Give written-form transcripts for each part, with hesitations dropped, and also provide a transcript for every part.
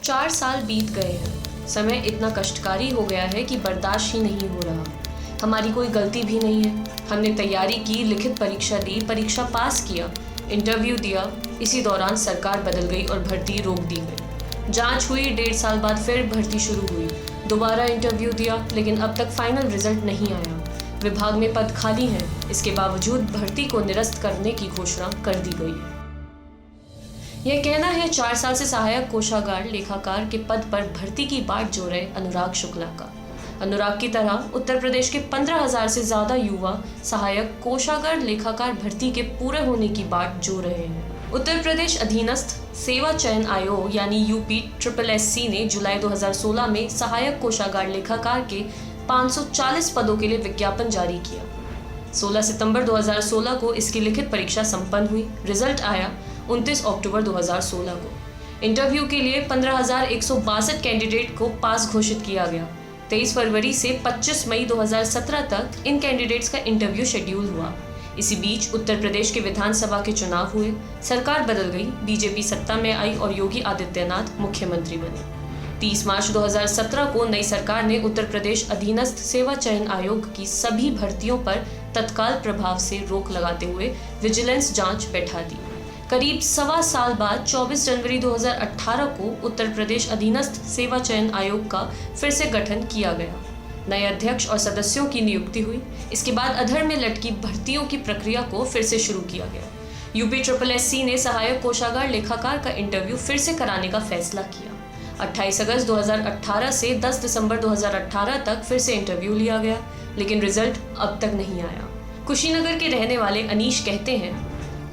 4 साल बीत गए हैं। समय इतना कष्टकारी हो गया है कि बर्दाश्त ही नहीं हो रहा। हमारी कोई गलती भी नहीं है। हमने तैयारी की, लिखित परीक्षा दी, परीक्षा पास किया, इंटरव्यू दिया। इसी दौरान सरकार बदल गई और भर्ती रोक दी गई। जांच हुई, 1.5 साल बाद फिर भर्ती शुरू हुई। दोबारा इंटरव्यू दिया, लेकिन अब तक फाइनल रिजल्ट नहीं आया। विभाग में पद खाली हैं, इसके बावजूद भर्ती को निरस्त करने की घोषणा कर दी गई है। यह कहना है 4 साल से सहायक कोषागार लेखाकार के पद पर भर्ती की बाट जो रहे अनुराग शुक्ला का। अनुराग की तरह उत्तर प्रदेश के 15,000 से ज्यादा युवा सहायक कोषागार लेखाकार भर्ती के पूरे होने की बाट जो रहे हैं। उत्तर प्रदेश अधीनस्थ सेवा चयन आयोग यानी UPSSC ने जुलाई 2016 में सहायक कोषागार लेखाकार के 540 पदों के लिए विज्ञापन जारी किया। 16 सितंबर 2016 को इसकी लिखित परीक्षा संपन्न हुई। रिजल्ट आया 29 अक्टूबर 2016 को। इंटरव्यू के लिए 15,162 कैंडिडेट को पास घोषित किया गया। 23 फरवरी से 25 मई 2017 तक इन कैंडिडेट्स का इंटरव्यू शेड्यूल हुआ। इसी बीच उत्तर प्रदेश के विधानसभा के चुनाव हुए, सरकार बदल गई, बीजेपी सत्ता में आई और योगी आदित्यनाथ मुख्यमंत्री बने। 30 मार्च 2017 को नई सरकार ने उत्तर प्रदेश अधीनस्थ सेवा चयन आयोग की सभी भर्तियों पर तत्काल प्रभाव से रोक लगाते हुए विजिलेंस जांच बैठा दी। करीब 1.25 साल बाद 24 जनवरी 2018 को उत्तर प्रदेश अधीनस्थ सेवा चयन आयोग का फिर से गठन किया गया। नए अध्यक्ष और सदस्यों की नियुक्ति हुई। इसके बाद अधर में लटकी भर्तियों की प्रक्रिया को फिर से शुरू किया गया। UPSSC ने सहायक कोषागार लेखाकार का इंटरव्यू फिर से कराने का फैसला किया। 28 अगस्त 2018 से 10 दिसंबर 2018 तक फिर से इंटरव्यू लिया गया, लेकिन रिजल्ट अब तक नहीं आया। कुशीनगर के रहने वाले अनीश कहते हैं,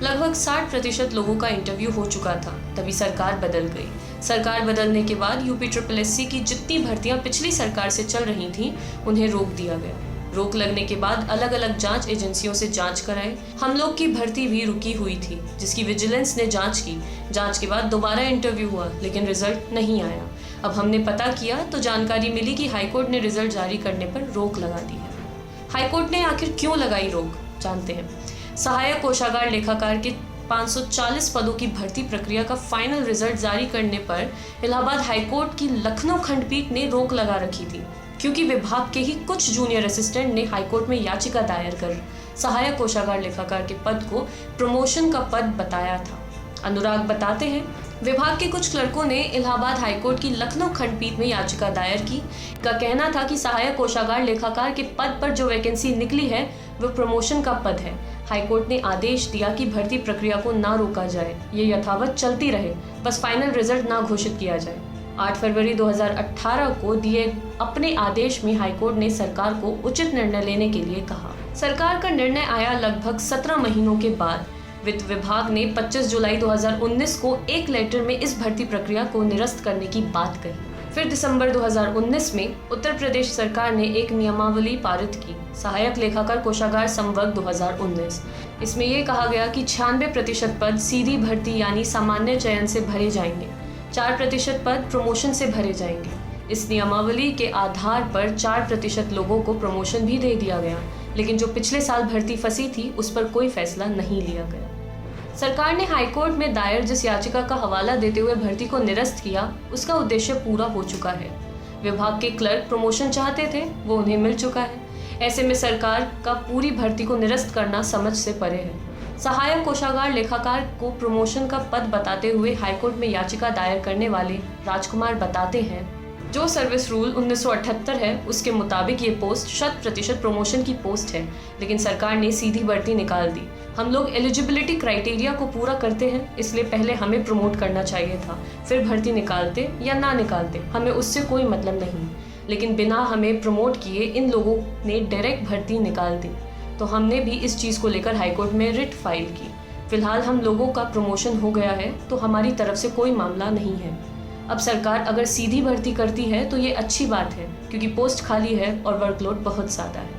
लगभग 60% लोगों का इंटरव्यू हो चुका था, तभी सरकार बदल गई। सरकार बदलने के बाद UPSSC की जितनी भर्तियां पिछली सरकार से चल रही थीं, उन्हें रोक दिया गया। रोक लगने के बाद अलग अलग जांच एजेंसियों से जांच कराई। हम लोग की भर्ती भी रुकी हुई थी, जिसकी विजिलेंस ने जांच की। जांच के बाद दोबारा इंटरव्यू हुआ, लेकिन रिजल्ट नहीं आया। अब हमने पता किया तो जानकारी मिली कि हाईकोर्ट ने रिजल्ट जारी करने पर रोक लगा दी है। हाईकोर्ट ने आखिर क्यों लगाई रोक, जानते हैं। सहायक कोषागार लेखाकार के 540 पदों की भर्ती प्रक्रिया का फाइनल रिजल्ट जारी करने पर इलाहाबाद हाईकोर्ट की लखनऊ खंडपीठ ने रोक लगा रखी थी, क्योंकि विभाग के ही कुछ जूनियर असिस्टेंट ने हाईकोर्ट में याचिका दायर कर सहायक कोषागार लेखाकार के पद को प्रमोशन का पद बताया था। अनुराग बताते हैं, विभाग के कुछ क्लर्कों ने इलाहाबाद हाईकोर्ट की लखनऊ खंडपीठ में याचिका दायर की। का कहना था कि सहायक कोषागार लेखाकार के पद पर जो वैकेंसी निकली है वो प्रमोशन का पद है। हाईकोर्ट ने आदेश दिया कि भर्ती प्रक्रिया को ना रोका जाए, ये यथावत चलती रहे, बस फाइनल रिजल्ट ना घोषित किया जाए। 8 फरवरी 2018 को दिए अपने आदेश में हाईकोर्ट ने सरकार को उचित निर्णय लेने के लिए कहा। सरकार का निर्णय आया लगभग 17 महीनों के बाद। वित्त विभाग ने 25 जुलाई 2019 को एक लेटर में इस भर्ती प्रक्रिया को निरस्त करने की बात कही। फिर दिसंबर 2019 में उत्तर प्रदेश सरकार ने एक नियमावली पारित की, सहायक लेखाकार कोषागार संवर्ग 2019। इसमें यह कहा गया कि 96% पद सीधी भर्ती यानी सामान्य चयन से भरे जाएंगे, 4% पद प्रमोशन से भरे जाएंगे। इस नियमावली के आधार पर 4% लोगों को प्रमोशन भी दे दिया गया, लेकिन जो पिछले साल भर्ती फंसी थी उस पर कोई फैसला नहीं लिया गया। सरकार ने हाईकोर्ट में दायर जिस याचिका का हवाला देते हुए भर्ती को निरस्त किया, उसका उद्देश्य पूरा हो चुका है। विभाग के क्लर्क प्रमोशन चाहते थे, वो उन्हें मिल चुका है। ऐसे में सरकार का पूरी भर्ती को निरस्त करना समझ से परे है। सहायक कोषागार लेखाकार को प्रमोशन का पद बताते हुए हाईकोर्ट में याचिका दायर करने वाले राजकुमार बताते हैं, जो सर्विस रूल 1978 है उसके मुताबिक ये पोस्ट 100% प्रमोशन की पोस्ट है, लेकिन सरकार ने सीधी भर्ती निकाल दी। हम लोग एलिजिबिलिटी क्राइटेरिया को पूरा करते हैं, इसलिए पहले हमें प्रमोट करना चाहिए था, फिर भर्ती निकालते या ना निकालते, हमें उससे कोई मतलब नहीं। लेकिन बिना हमें प्रमोट किए इन लोगों ने डायरेक्ट भर्ती निकाल दी, तो हमने भी इस चीज़ को लेकर हाईकोर्ट में रिट फाइल की। फिलहाल हम लोगों का प्रमोशन हो गया है, तो हमारी तरफ से कोई मामला नहीं है। अब सरकार अगर सीधी भर्ती करती है तो ये अच्छी बात है, क्योंकि पोस्ट खाली है और वर्कलोड बहुत ज़्यादा है।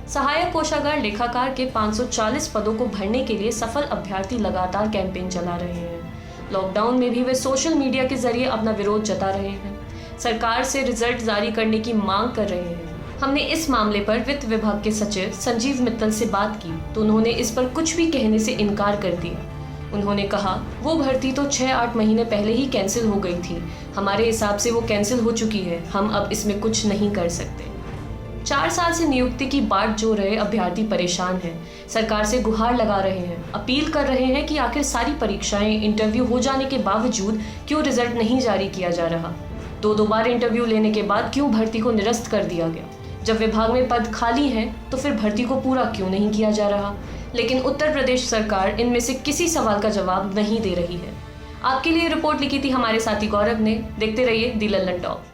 सहायक कोषागार लेखाकार के 540 पदों को भरने के लिए सफल अभ्यर्थी लगातार कैंपेन चला रहे हैं। लॉकडाउन में भी वे सोशल मीडिया के जरिए अपना विरोध जता रहे हैं, सरकार से रिजल्ट जारी करने की मांग कर रहे हैं। हमने इस मामले पर वित्त विभाग के सचिव संजीव मित्तल से बात की तो उन्होंने इस पर कुछ भी कहने से इनकार कर दिया। उन्होंने कहा, वो भर्ती तो 6-8 महीने पहले ही कैंसिल हो गई थी। हमारे हिसाब से वो कैंसिल हो चुकी है, हम अब इसमें कुछ नहीं कर सकते। 4 साल से नियुक्ति की बाट जो रहे अभ्यर्थी परेशान हैं, सरकार से गुहार लगा रहे हैं, अपील कर रहे हैं कि आखिर सारी परीक्षाएं, इंटरव्यू हो जाने के बावजूद क्यों रिजल्ट नहीं जारी किया जा रहा। 2 बार इंटरव्यू लेने के बाद क्यों भर्ती को निरस्त कर दिया गया। जब विभाग में पद खाली हैं तो फिर भर्ती को पूरा क्यों नहीं किया जा रहा। लेकिन उत्तर प्रदेश सरकार इनमें से किसी सवाल का जवाब नहीं दे रही है। आपके लिए रिपोर्ट लिखी थी हमारे साथी गौरव ने। देखते रहिए दी लल्लन टॉप।